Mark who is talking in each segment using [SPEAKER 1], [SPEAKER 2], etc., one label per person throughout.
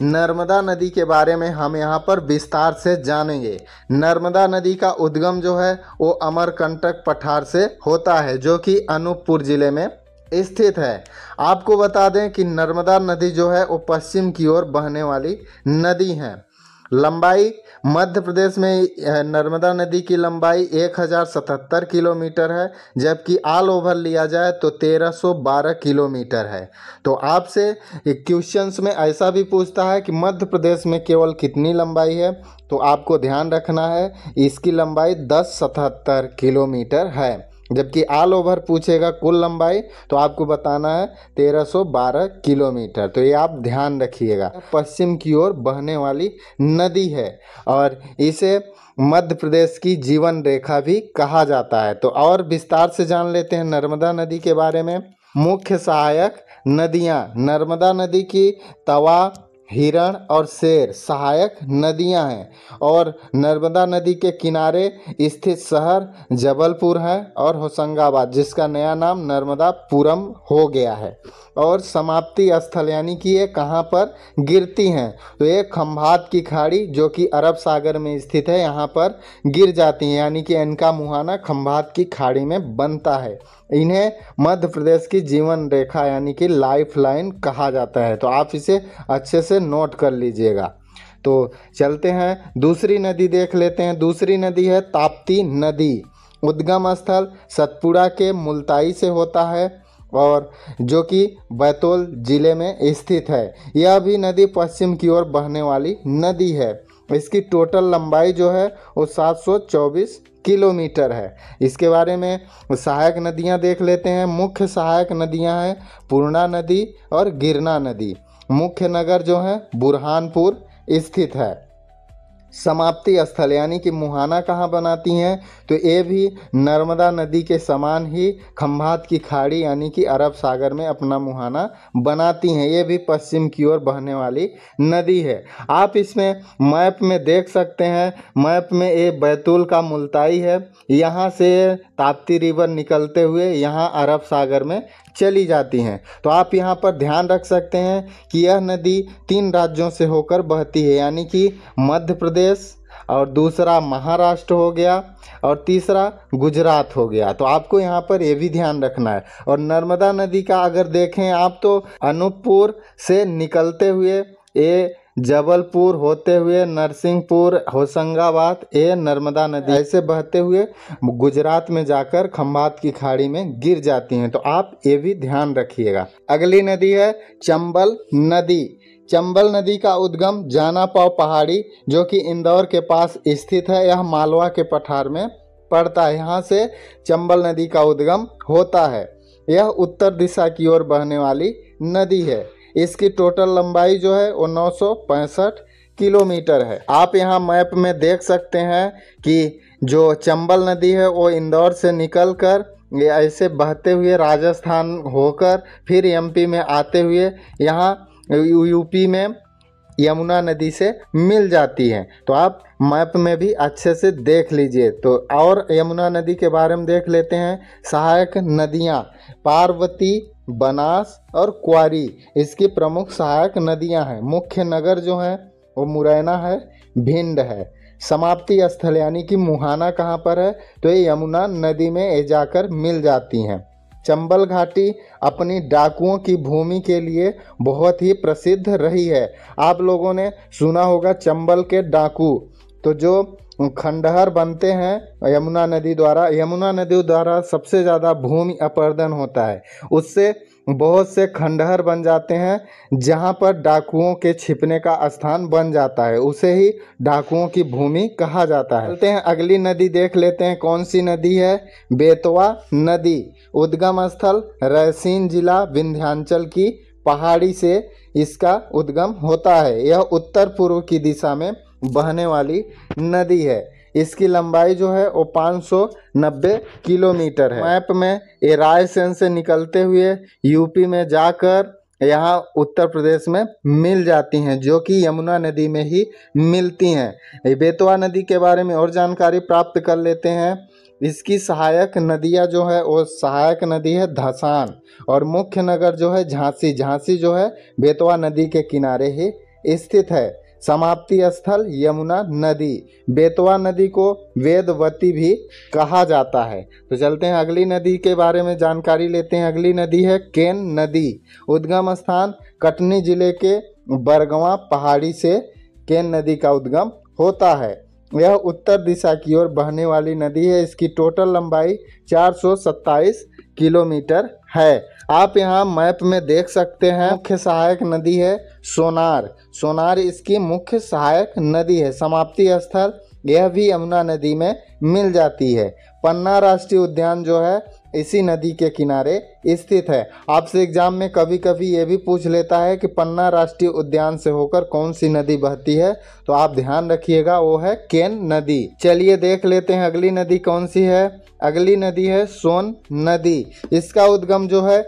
[SPEAKER 1] नर्मदा नदी के बारे में हम यहाँ पर विस्तार से जानेंगे। नर्मदा नदी का उद्गम जो है वो अमरकंटक पठार से होता है, जो कि अनूपपुर जिले में स्थित है। आपको बता दें कि नर्मदा नदी जो है वो पश्चिम की ओर बहने वाली नदी है। लंबाई मध्य प्रदेश में नर्मदा नदी की लंबाई 1077 किलोमीटर है, जबकि ऑल ओवर लिया जाए तो 1312 किलोमीटर है। तो आपसे क्वेश्चंस में ऐसा भी पूछता है कि मध्य प्रदेश में केवल कितनी लंबाई है, तो आपको ध्यान रखना है इसकी लंबाई 1077 किलोमीटर है। जबकि ऑल ओवर पूछेगा कुल लंबाई तो आपको बताना है 1312 किलोमीटर। तो ये आप ध्यान रखिएगा। पश्चिम की ओर बहने वाली नदी है और इसे मध्य प्रदेश की जीवन रेखा भी कहा जाता है। तो और विस्तार से जान लेते हैं नर्मदा नदी के बारे में। मुख्य सहायक नदियाँ नर्मदा नदी की तवा, हिरण और शेर सहायक नदियां हैं और नर्मदा नदी के किनारे स्थित शहर जबलपुर है और होशंगाबाद, जिसका नया नाम नर्मदापुरम हो गया है। और समाप्ति स्थल यानी कि ये कहाँ पर गिरती हैं, तो ये खंभात की खाड़ी जो कि अरब सागर में स्थित है, यहाँ पर गिर जाती हैं, यानी कि इनका मुहाना खंभात की खाड़ी में बनता है। इन्हें मध्य प्रदेश की जीवन रेखा यानी कि लाइफ लाइन कहा जाता है। तो आप इसे अच्छे से नोट कर लीजिएगा। तो चलते हैं दूसरी नदी देख लेते हैं। दूसरी नदी है ताप्ती नदी। उद्गम स्थल सतपुड़ा के मुल्ताई से होता है और जो कि बैतूल जिले में स्थित है। यह भी नदी पश्चिम की ओर बहने वाली नदी है। इसकी टोटल लंबाई जो है वो 724 किलोमीटर है। इसके बारे में सहायक नदियां देख लेते हैं। मुख्य सहायक नदियां हैं पूर्णा नदी और गिरना नदी। मुख्य नगर जो है बुरहानपुर स्थित है। समाप्ति स्थल यानी कि मुहाना कहाँ बनाती हैं, तो ये भी नर्मदा नदी के समान ही खंभात की खाड़ी यानी कि अरब सागर में अपना मुहाना बनाती हैं। ये भी पश्चिम की ओर बहने वाली नदी है। आप इसमें मैप में देख सकते हैं, मैप में ये बैतूल का मुल्ताई है, यहाँ से ताप्ती रिवर निकलते हुए यहाँ अरब सागर में चली जाती हैं। तो आप यहाँ पर ध्यान रख सकते हैं कि यह नदी 3 राज्यों से होकर बहती है, यानी कि मध्य प्रदेश और दूसरा महाराष्ट्र हो गया और तीसरा गुजरात हो गया। तो आपको यहाँ पर ये भी ध्यान रखना है। और नर्मदा नदी का अगर देखें आप तो अनूपपुर से निकलते हुए ये जबलपुर होते हुए नरसिंहपुर, होशंगाबाद, ये नर्मदा नदी ऐसे बहते हुए गुजरात में जाकर खंभात की खाड़ी में गिर जाती हैं। तो आप ये भी ध्यान रखिएगा। अगली नदी है चंबल नदी। चंबल नदी का उद्गम जानापाव पहाड़ी जो कि इंदौर के पास स्थित है, यह मालवा के पठार में पड़ता है। यहाँ से चंबल नदी का उद्गम होता है। यह उत्तर दिशा की ओर बहने वाली नदी है। इसकी टोटल लंबाई जो है वो 965 किलोमीटर है। आप यहाँ मैप में देख सकते हैं कि जो चंबल नदी है वो इंदौर से निकलकर ये ऐसे बहते हुए राजस्थान होकर फिर एमपी में आते हुए यहाँ यूपी में यमुना नदी से मिल जाती है। तो आप मैप में भी अच्छे से देख लीजिए। तो और यमुना नदी के बारे में देख लेते हैं। सहायक नदियाँ पार्वती, बनास और क्वारी इसकी प्रमुख सहायक नदियां हैं। मुख्य नगर जो है वो मुरैना है, भिंड है। समाप्ति स्थल यानी कि मुहाना कहाँ पर है, तो ये यमुना नदी में ये जाकर मिल जाती हैं। चंबल घाटी अपनी डाकुओं की भूमि के लिए बहुत ही प्रसिद्ध रही है। आप लोगों ने सुना होगा चंबल के डाकू, तो जो खंडहर बनते हैं यमुना नदी द्वारा सबसे ज़्यादा भूमि अपरदन होता है। उससे बहुत से खंडहर बन जाते हैं जहां पर डाकुओं के छिपने का स्थान बन जाता है, उसे ही डाकुओं की भूमि कहा जाता है। चलते हैं अगली नदी देख लेते हैं। कौन सी नदी है? बेतवा नदी। उद्गम स्थल रायसेन जिला विंध्याचल की पहाड़ी से इसका उद्गम होता है। यह उत्तर पूर्व की दिशा में बहने वाली नदी है। इसकी लंबाई जो है वो 590 किलोमीटर है। मैप में ये रायसेन से निकलते हुए यूपी में जाकर यहाँ उत्तर प्रदेश में मिल जाती हैं, जो कि यमुना नदी में ही मिलती हैं। बेतवा नदी के बारे में और जानकारी प्राप्त कर लेते हैं। इसकी सहायक नदियाँ जो है वो सहायक नदी है धसान और मुख्य नगर जो है झांसी। झांसी जो है बेतवा नदी के किनारे ही स्थित है। समाप्ति स्थल यमुना नदी। बेतवा नदी को वेदवती भी कहा जाता है। तो चलते हैं अगली नदी के बारे में जानकारी लेते हैं। अगली नदी है केन नदी। उद्गम स्थान कटनी जिले के बरगवा पहाड़ी से केन नदी का उद्गम होता है। यह उत्तर दिशा की ओर बहने वाली नदी है। इसकी टोटल लंबाई 427 किलोमीटर है। आप यहाँ मैप में देख सकते हैं। मुख्य सहायक नदी है सोनार। सोनार इसकी मुख्य सहायक नदी है। समाप्ति स्थल यह भी यमुना नदी में मिल जाती है। पन्ना राष्ट्रीय उद्यान जो है इसी नदी के किनारे स्थित है। आपसे एग्जाम में कभी कभी ये भी पूछ लेता है कि पन्ना राष्ट्रीय उद्यान से होकर कौन सी नदी बहती है, तो आप ध्यान रखिएगा वो है केन नदी। चलिए देख लेते हैं अगली नदी कौन सी है। अगली नदी है सोन नदी। इसका उद्गम जो है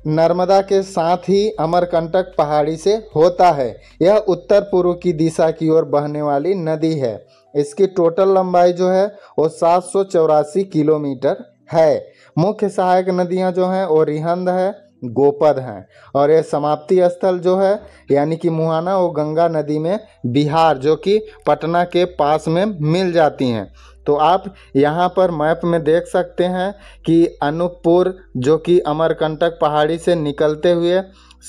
[SPEAKER 1] नर्मदा के साथ ही अमरकंटक पहाड़ी से होता है। यह उत्तर पूर्व की दिशा की ओर बहने वाली नदी है। इसकी टोटल लंबाई जो है वो 784 किलोमीटर है। मुख्य सहायक नदियां जो हैं वो रिहंद है, गोपद हैं, और यह समाप्ति स्थल जो है यानी कि मुहाना वो गंगा नदी में बिहार जो कि पटना के पास में मिल जाती हैं। तो आप यहाँ पर मैप में देख सकते हैं कि अनूपपुर जो कि अमरकंटक पहाड़ी से निकलते हुए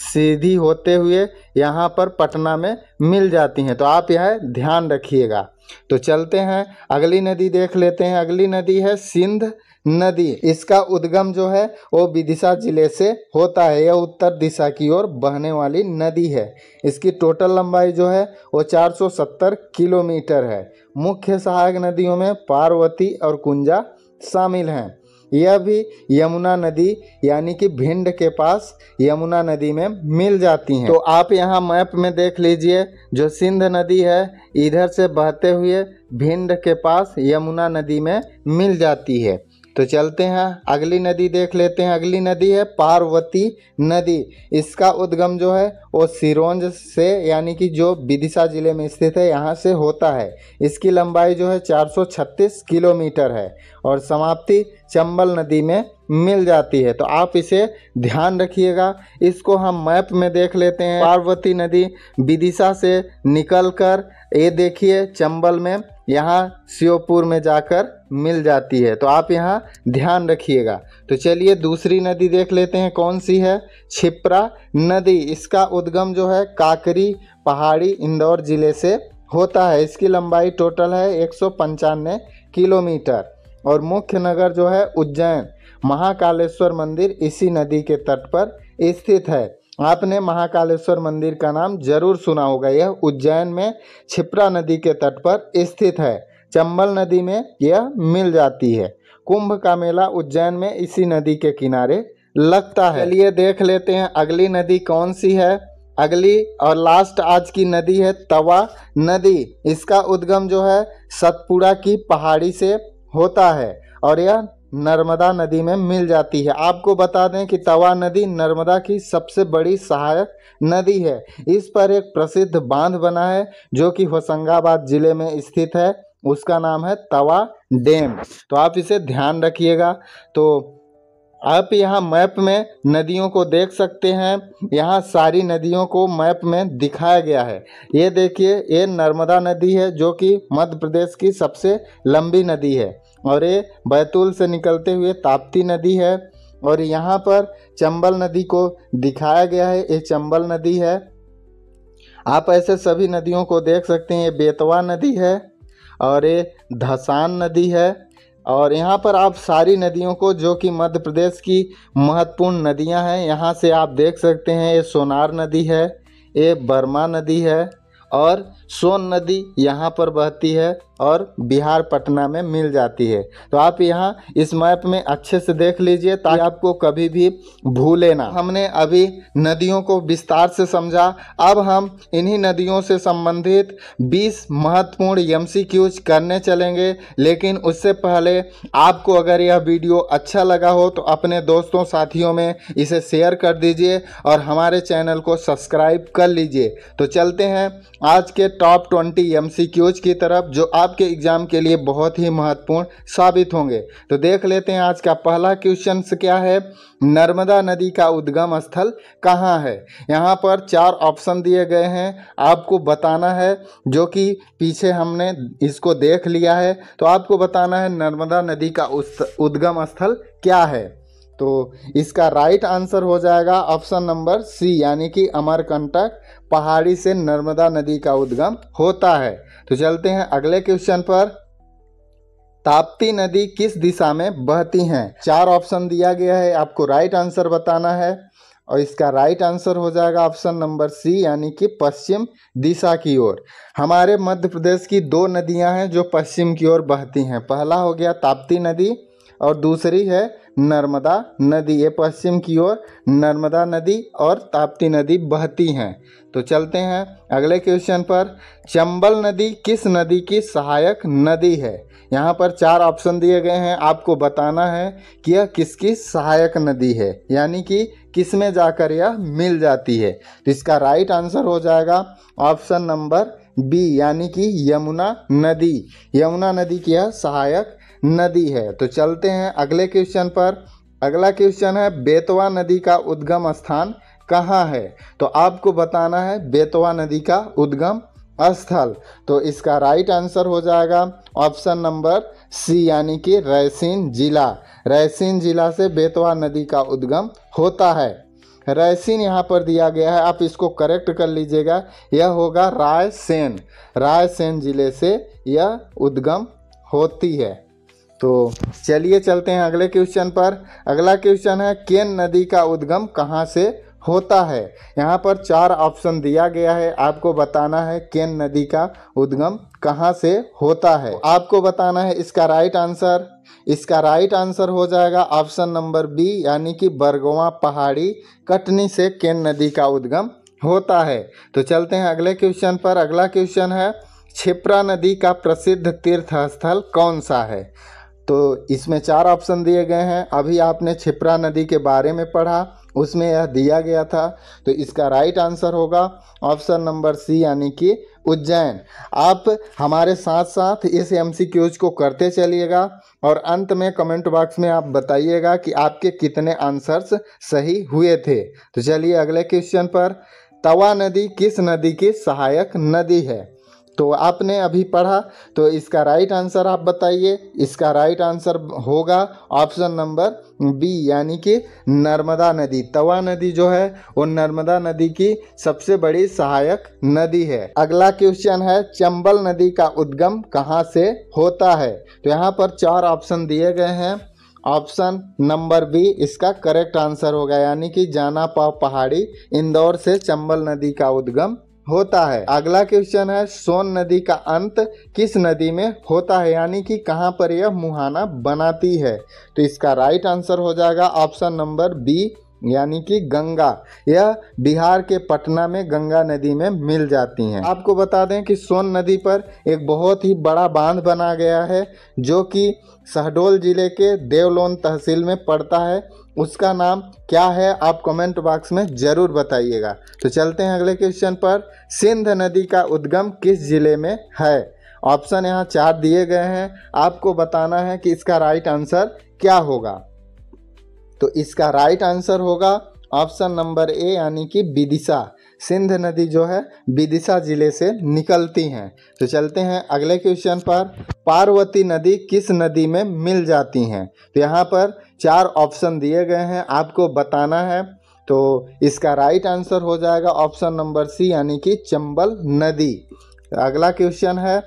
[SPEAKER 1] सीधी होते हुए यहाँ पर पटना में मिल जाती हैं। तो आप यह ध्यान रखिएगा। तो चलते हैं अगली नदी देख लेते हैं। अगली नदी है सिंध नदी। इसका उद्गम जो है वो विदिशा जिले से होता है। यह उत्तर दिशा की ओर बहने वाली नदी है। इसकी टोटल लंबाई जो है वो 470 किलोमीटर है। मुख्य सहायक नदियों में पार्वती और कुंजा शामिल हैं। यह भी यमुना नदी यानी कि भिंड के पास यमुना नदी में मिल जाती हैं। तो आप यहाँ मैप में देख लीजिए, जो सिंध नदी है इधर से बहते हुए भिंड के पास यमुना नदी में मिल जाती है। तो चलते हैं अगली नदी देख लेते हैं। अगली नदी है पार्वती नदी। इसका उद्गम जो है वो सिरोंज से यानी कि जो विदिशा जिले में स्थित है यहाँ से होता है। इसकी लंबाई जो है 436 किलोमीटर है और समाप्ति चंबल नदी में मिल जाती है। तो आप इसे ध्यान रखिएगा। इसको हम मैप में देख लेते हैं। पार्वती नदी विदिशा से निकलकर ये देखिए चंबल में यहाँ श्योपुर में जाकर मिल जाती है। तो आप यहाँ ध्यान रखिएगा। तो चलिए दूसरी नदी देख लेते हैं कौन सी है। क्षिप्रा नदी। इसका उद्गम जो है काकरी पहाड़ी इंदौर जिले से होता है। इसकी लंबाई टोटल है 195 किलोमीटर और मुख्य नगर जो है उज्जैन। महाकालेश्वर मंदिर इसी नदी के तट पर स्थित है। आपने महाकालेश्वर मंदिर का नाम जरूर सुना होगा। यह उज्जैन में क्षिप्रा नदी के तट पर स्थित है। चंबल नदी में यह मिल जाती है। कुंभ का मेला उज्जैन में इसी नदी के किनारे लगता है। चलिए देख लेते हैं अगली नदी कौन सी है। अगली और लास्ट आज की नदी है तवा नदी। इसका उद्गम जो है सतपुड़ा की पहाड़ी से होता है और यह नर्मदा नदी में मिल जाती है। आपको बता दें कि तवा नदी नर्मदा की सबसे बड़ी सहायक नदी है। इस पर एक प्रसिद्ध बांध बना है जो कि होशंगाबाद जिले में स्थित है। उसका नाम है तवा डैम। तो आप इसे ध्यान रखिएगा। तो आप यहाँ मैप में नदियों को देख सकते हैं। यहाँ सारी नदियों को मैप में दिखाया गया है। ये देखिए ये नर्मदा नदी है जो कि मध्य प्रदेश की सबसे लंबी नदी है और ये बैतूल से निकलते हुए ताप्ती नदी है। और यहाँ पर चंबल नदी को दिखाया गया है। ये चंबल नदी है। आप ऐसे सभी नदियों को देख सकते हैं। ये बेतवा नदी है और ये धसान नदी है। और यहाँ पर आप सारी नदियों को जो कि मध्य प्रदेश की महत्वपूर्ण नदियाँ हैं यहाँ से आप देख सकते हैं। ये सोनार नदी है, ये बर्मा नदी है और सोन नदी यहाँ पर बहती है और बिहार पटना में मिल जाती है। तो आप यहाँ इस मैप में अच्छे से देख लीजिए ताकि आपको कभी भी भूले ना। हमने अभी नदियों को विस्तार से समझा। अब हम इन्हीं नदियों से संबंधित 20 महत्वपूर्ण एमसीक्यूज करने चलेंगे। लेकिन उससे पहले आपको अगर यह वीडियो अच्छा लगा हो तो अपने दोस्तों साथियों में इसे शेयर कर दीजिए और हमारे चैनल को सब्सक्राइब कर लीजिए। तो चलते हैं आज के टॉप 20 एमसीक्यूज की तरफ जो आप आपके एग्जाम के लिए बहुत ही महत्वपूर्ण साबित होंगे। तो देख लेते हैं आज का पहला क्वेश्चन क्या है। नर्मदा नदी का उद्गम स्थल कहाँ है। यहाँ पर 4 ऑप्शन दिए गए हैं, आपको बताना है, जो कि पीछे हमने इसको देख लिया है। तो आपको बताना है नर्मदा नदी का उद्गम स्थल क्या है। तो इसका राइट आंसर हो जाएगा ऑप्शन नंबर सी, यानी कि अमरकंटक पहाड़ी से नर्मदा नदी का उद्गम होता है। तो चलते हैं अगले क्वेश्चन पर। ताप्ती नदी किस दिशा में बहती हैं। 4 ऑप्शन दिया गया है, आपको राइट आंसर बताना है और इसका राइट आंसर हो जाएगा ऑप्शन नंबर सी, यानी कि पश्चिम दिशा की ओर। हमारे मध्य प्रदेश की 2 नदियां हैं जो पश्चिम की ओर बहती हैं। पहला हो गया ताप्ती नदी और दूसरी है नर्मदा नदी। ये पश्चिम की ओर नर्मदा नदी और ताप्ती नदी बहती हैं। तो चलते हैं अगले क्वेश्चन पर। चंबल नदी किस नदी की सहायक नदी है। यहाँ पर 4 ऑप्शन दिए गए हैं, आपको बताना है कि यह किसकी सहायक नदी है, यानी कि किस में जाकर यह मिल जाती है। तो इसका राइट आंसर हो जाएगा ऑप्शन नंबर बी, यानी कि यमुना नदी। यमुना नदी की यह सहायक नदी है। तो चलते हैं अगले क्वेश्चन पर। अगला क्वेश्चन है बेतवा नदी का उद्गम स्थान कहाँ है। तो आपको बताना है बेतवा नदी का उद्गम स्थल। तो इसका राइट आंसर हो जाएगा ऑप्शन नंबर सी, यानी कि रायसेन जिला। रायसेन जिला से बेतवा नदी का उद्गम होता है। रायसेन यहाँ पर दिया गया है, आप इसको करेक्ट कर लीजिएगा, यह होगा रायसेन। रायसेन जिले से यह उद्गम होती है। तो चलिए चलते हैं अगले क्वेश्चन पर। अगला क्वेश्चन है केन नदी का उद्गम कहाँ से होता है। यहाँ पर 4 ऑप्शन दिया गया है, आपको बताना है केन नदी का उद्गम कहाँ से होता है। आपको बताना है इसका राइट आंसर। इसका राइट आंसर हो जाएगा ऑप्शन नंबर बी, यानी कि बरगवा पहाड़ी कटनी से केन नदी का उद्गम होता है। तो चलते हैं अगले क्वेश्चन पर। अगला क्वेश्चन है क्षिप्रा नदी का प्रसिद्ध तीर्थ स्थल कौन सा है। तो इसमें 4 ऑप्शन दिए गए हैं, अभी आपने क्षिप्रा नदी के बारे में पढ़ा, उसमें यह दिया गया था। तो इसका राइट आंसर होगा ऑप्शन नंबर सी, यानी कि उज्जैन। आप हमारे साथ साथ इस MCQs को करते चलिएगा और अंत में कमेंट बॉक्स में आप बताइएगा कि आपके कितने आंसर्स सही हुए थे। तो चलिए अगले क्वेश्चन पर। तवा नदी किस नदी की सहायक नदी है। तो आपने अभी पढ़ा, तो इसका राइट आंसर आप बताइए। इसका राइट आंसर होगा ऑप्शन नंबर बी, यानी कि नर्मदा नदी। तवा नदी जो है वो नर्मदा नदी की सबसे बड़ी सहायक नदी है। अगला क्वेश्चन है चंबल नदी का उद्गम कहाँ से होता है। तो यहाँ पर 4 ऑप्शन दिए गए हैं, ऑप्शन नंबर बी इसका करेक्ट आंसर होगा, यानी कि जाना पाव पहाड़ी इंदौर से चंबल नदी का उद्गम होता है। अगला क्वेश्चन है सोन नदी का अंत किस नदी में होता है, यानी कि कहाँ पर यह मुहाना बनाती है। तो इसका राइट आंसर हो जाएगा ऑप्शन नंबर बी, यानी कि गंगा। यह बिहार के पटना में गंगा नदी में मिल जाती हैं। आपको बता दें कि सोन नदी पर एक बहुत ही बड़ा बांध बना गया है, जो कि शहडोल जिले के देवलोन तहसील में पड़ता है। उसका नाम क्या है आप कमेंट बॉक्स में ज़रूर बताइएगा। तो चलते हैं अगले क्वेश्चन पर। सिंध नदी का उद्गम किस जिले में है। ऑप्शन यहाँ 4 दिए गए हैं, आपको बताना है कि इसका राइट आंसर क्या होगा। तो इसका राइट आंसर होगा ऑप्शन नंबर ए, यानी कि विदिशा। सिंध नदी जो है विदिशा जिले से निकलती हैं। तो चलते हैं अगले क्वेश्चन पर। पार्वती नदी किस नदी में मिल जाती हैं। तो यहाँ पर 4 ऑप्शन दिए गए हैं, आपको बताना है। तो इसका राइट आंसर हो जाएगा ऑप्शन नंबर सी, यानी कि चंबल नदी। अगला क्वेश्चन है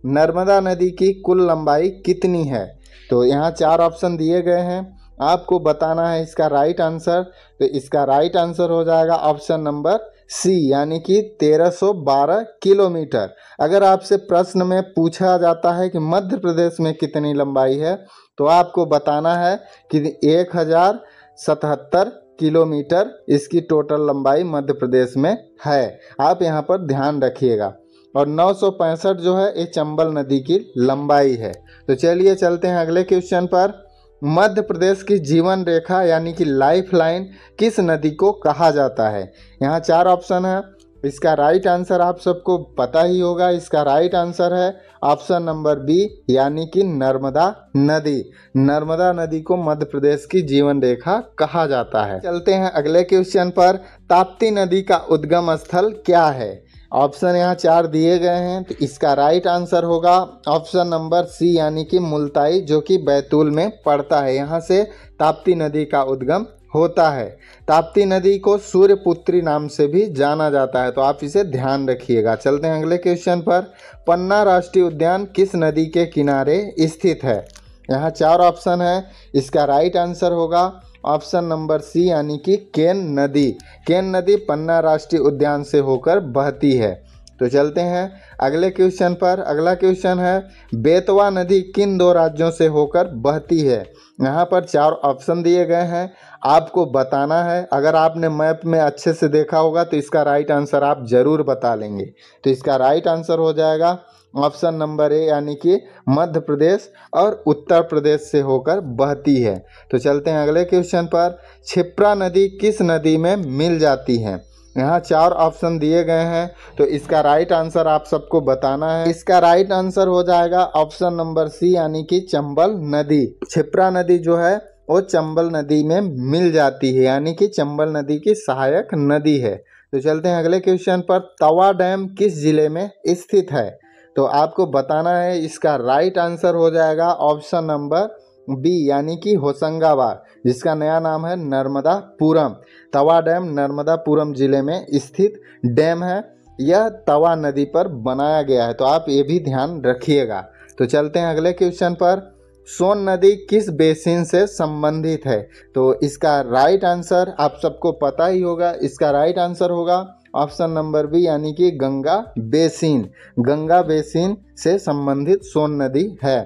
[SPEAKER 1] नर्मदा नदी की कुल लंबाई कितनी है। तो यहाँ 4 ऑप्शन दिए गए हैं, आपको बताना है इसका राइट आंसर। तो इसका राइट आंसर हो जाएगा ऑप्शन नंबर सी, यानी कि 1312 किलोमीटर। अगर आपसे प्रश्न में पूछा जाता है कि मध्य प्रदेश में कितनी लंबाई है, तो आपको बताना है कि 1077 किलोमीटर इसकी टोटल लंबाई मध्य प्रदेश में है। आप यहाँ पर ध्यान रखिएगा। और 965 जो है ये चंबल नदी की लंबाई है। तो चलिए चलते हैं अगले क्वेश्चन पर। मध्य प्रदेश की जीवन रेखा यानी कि लाइफ लाइन किस नदी को कहा जाता है। यहाँ 4 ऑप्शन है, इसका राइट आंसर आप सबको पता ही होगा। इसका राइट आंसर है ऑप्शन नंबर बी, यानी कि नर्मदा नदी। नर्मदा नदी को मध्य प्रदेश की जीवन रेखा कहा जाता है। चलते हैं अगले क्वेश्चन पर। ताप्ती नदी का उद्गम स्थल क्या है? ऑप्शन यहाँ 4 दिए गए हैं, तो इसका राइट आंसर होगा ऑप्शन नंबर सी, यानी कि मुल्ताई, जो कि बैतूल में पड़ता है। यहाँ से ताप्ती नदी का उद्गम होता है। ताप्ती नदी को सूर्यपुत्री नाम से भी जाना जाता है, तो आप इसे ध्यान रखिएगा। चलते हैं अगले क्वेश्चन पर। पन्ना राष्ट्रीय उद्यान किस नदी के किनारे स्थित है? यहाँ 4 ऑप्शन है। इसका राइट आंसर होगा ऑप्शन नंबर सी, यानी कि केन नदी। केन नदी पन्ना राष्ट्रीय उद्यान से होकर बहती है। तो चलते हैं अगले क्वेश्चन पर। अगला क्वेश्चन है, बेतवा नदी किन 2 राज्यों से होकर बहती है? यहाँ पर 4 ऑप्शन दिए गए हैं, आपको बताना है। अगर आपने मैप में अच्छे से देखा होगा तो इसका राइट आंसर आप ज़रूर बता लेंगे। तो इसका राइट आंसर हो जाएगा ऑप्शन नंबर ए, यानी कि मध्य प्रदेश और उत्तर प्रदेश से होकर बहती है। तो चलते हैं अगले क्वेश्चन पर। क्षिप्रा नदी किस नदी में मिल जाती है? यहाँ 4 ऑप्शन दिए गए हैं, तो इसका राइट आंसर आप सबको बताना है। इसका राइट आंसर हो जाएगा ऑप्शन नंबर सी, यानी कि चंबल नदी। क्षिप्रा नदी जो है वो चंबल नदी में मिल जाती है, यानी कि चंबल नदी की सहायक नदी है। तो चलते हैं अगले क्वेश्चन पर। तवा डैम किस जिले में स्थित है? तो आपको बताना है। इसका राइट आंसर हो जाएगा ऑप्शन नंबर बी, यानी कि होशंगाबाद, जिसका नया नाम है नर्मदापुरम। तवा डैम नर्मदापुरम जिले में स्थित डैम है। यह तवा नदी पर बनाया गया है, तो आप ये भी ध्यान रखिएगा। तो चलते हैं अगले क्वेश्चन पर। सोन नदी किस बेसिन से संबंधित है? तो इसका राइट आंसर आप सबको पता ही होगा। इसका राइट आंसर होगा ऑप्शन नंबर बी, यानी कि गंगा बेसिन। गंगा बेसिन से संबंधित सोन नदी है।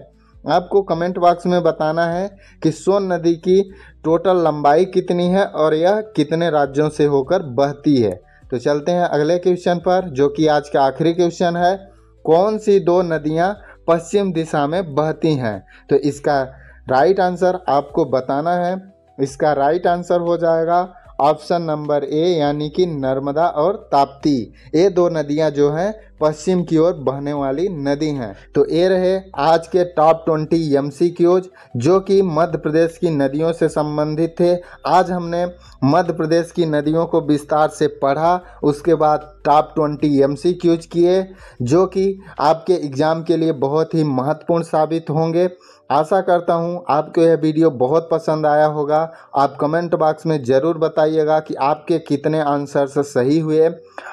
[SPEAKER 1] आपको कमेंट बॉक्स में बताना है कि सोन नदी की टोटल लंबाई कितनी है और यह कितने राज्यों से होकर बहती है। तो चलते हैं अगले क्वेश्चन पर, जो कि आज का आखिरी क्वेश्चन है। कौन सी 2 नदियां पश्चिम दिशा में बहती हैं? तो इसका राइट आंसर आपको बताना है। इसका राइट आंसर हो जाएगा ऑप्शन नंबर ए, यानी कि नर्मदा और ताप्ती। ये 2 नदियां जो हैं पश्चिम की ओर बहने वाली नदी हैं। तो ये रहे आज के टॉप 20 MCQs, जो कि मध्य प्रदेश की नदियों से संबंधित थे। आज हमने मध्य प्रदेश की नदियों को विस्तार से पढ़ा, उसके बाद टॉप 20 MCQs किए, जो कि आपके एग्ज़ाम के लिए बहुत ही महत्वपूर्ण साबित होंगे। आशा करता हूँ आपको यह वीडियो बहुत पसंद आया होगा। आप कमेंट बॉक्स में ज़रूर बताइएगा कि आपके कितने आंसर्स सही हुए,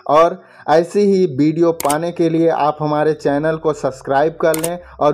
[SPEAKER 1] और ऐसी ही वीडियो पाने के लिए आप हमारे चैनल को सब्सक्राइब कर लें और